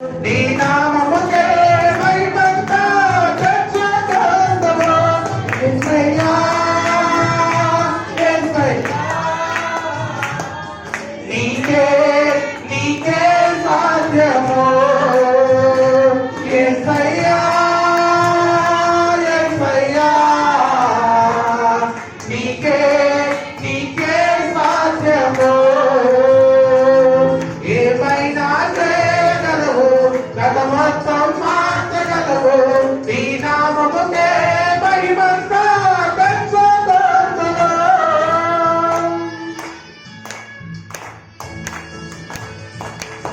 నీ నామముకే మహిమంతా తెచ్చుకొందుము. యేసయ్యా, యేసయ్యా, నీకే నీకే సాధ్యము. యేసయ్యా, యేసయ్యా, నీకే నీకే సాధ్యము. ఏమైనా చేయగలవు, గతమొత్తం మార్చగలవు. నీ నామముకే మహిమంతా తెచ్చుకొందుము.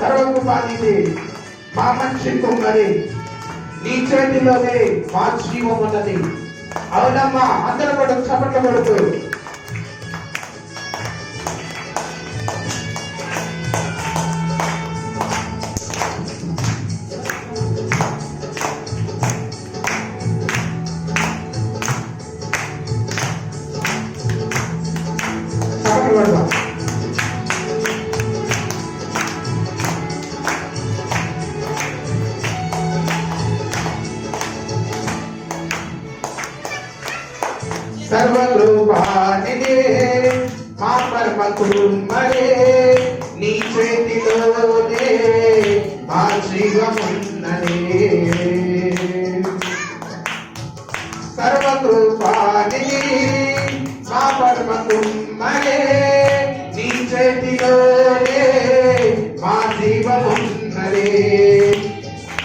సర్వకృపానిధి మా మనిషి కుమ్మరి, నీ చేతిలోనే మా జీవం ఉన్నది. అవునమ్మా, అందరూ కూడా చప్పట్లు కొడుతూ చప్పట్లు కొడదాం. సర్వరూపానిదే మా పరమ కుమ్మరే, నీ చేతిలోనే మా జీవమున్నదే. సర్వరూపానిదే మా పరమ కుమ్మరే, నీ చేతిలోనే మా జీవమున్నదే.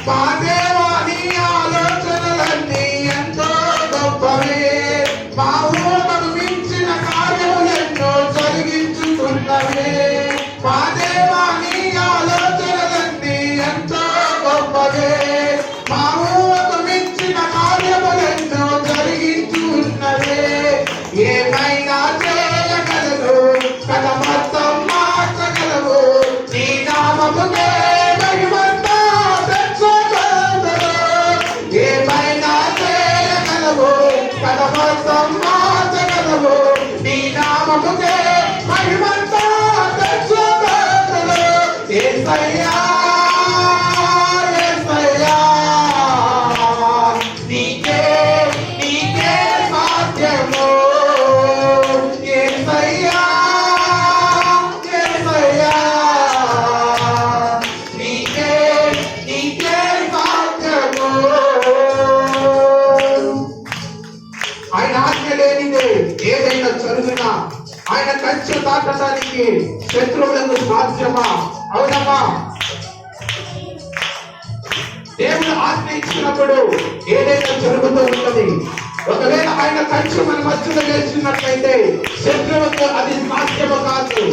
మా దేవాని ఆలోచనలన్నీ ఎంతో గొప్పవే, మా ఊహకు మించిన కార్యములెన్నో జరిగించుతున్నవే. మా దేవాని ఆలోచనలన్నీ ఎంతో గొప్పవే, మా ఊహకు మించిన కార్యములెన్నో జరిగించున్నవే. ఏమైనా చేయగలరు, కథ మొత్తం మార్చగలవు. నీ నామముకే మహిమంతా తెచ్చుకొందుము. ఏమైనా చేయగలవు, కథ మొత్తం మార్చగలవు. నీ నామముకే మహిమంతా తెచ్చుకొందుము. యేసయ్యా, యేసయ్యా, నీకే నీకే సాధ్యము. యేసయ్యా, యేసయ్యా, నీకే నీకే సాధ్యము. ఆయన ఆజ్ఞ లేనిదే ఏదైనా జరుగునా, ఆయన కంచె దాటడానికి శత్రువులకు సాధ్యమా? అవునమ్మా, దేవుడు ఆజ్ఞ ఇచ్చినప్పుడు ఏదైనా జరుగుతూ ఉంటది. ఒకవేళ ఆయన కంచె మన మధ్యలో వేసినట్లయితే శత్రువుకు అది సాధ్యము కాదు.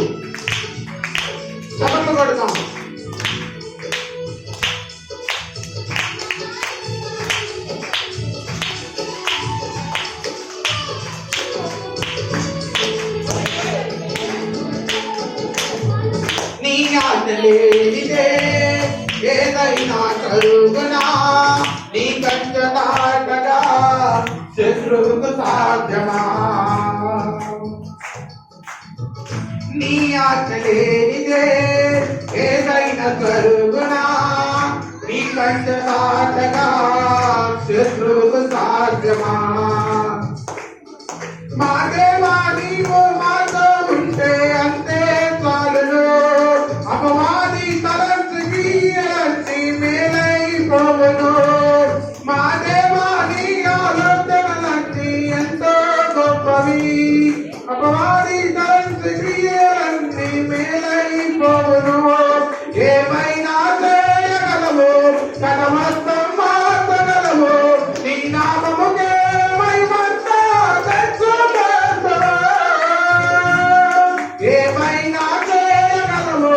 చప్పట్లు కొడతాం. నీ ఆజ్ఞ లేనిదే ఏదైనా కలుగునా, నీ కంచె దాటగా శత్రువుకు సాధ్యమా? నీ ఆజ్ఞ లేనిదే ఏదైనా కలుగునా, నీ కంచె దాటగా శత్రువుకు సాధ్యమా? మా దేవా, నీవు మాతో ఉంటే అంతే చాలును. అపవాది తలంచి గీయలన్నీ మేలైపోవును. మా దేవా, నీ ఆలోచనలన్నీ ఎంతో గొప్పవి. అపవాది తలంచి గీయలన్నీ మేలైపోవును. ఏమైనా చేయగలవు, కథ మొత్తం మార్చగలవు. నీ నామముకే మహిమంతా తెచ్చుకొందుము. ఏమైనా చేయగలవు,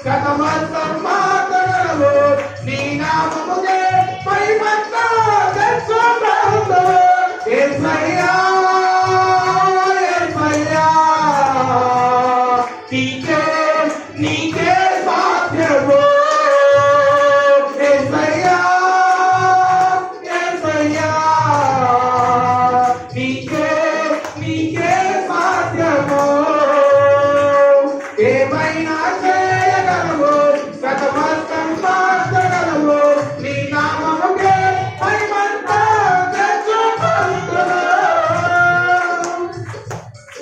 కథ మొత్తం మార్చగలవు. నీ నామముకే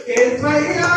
యేసయ్యా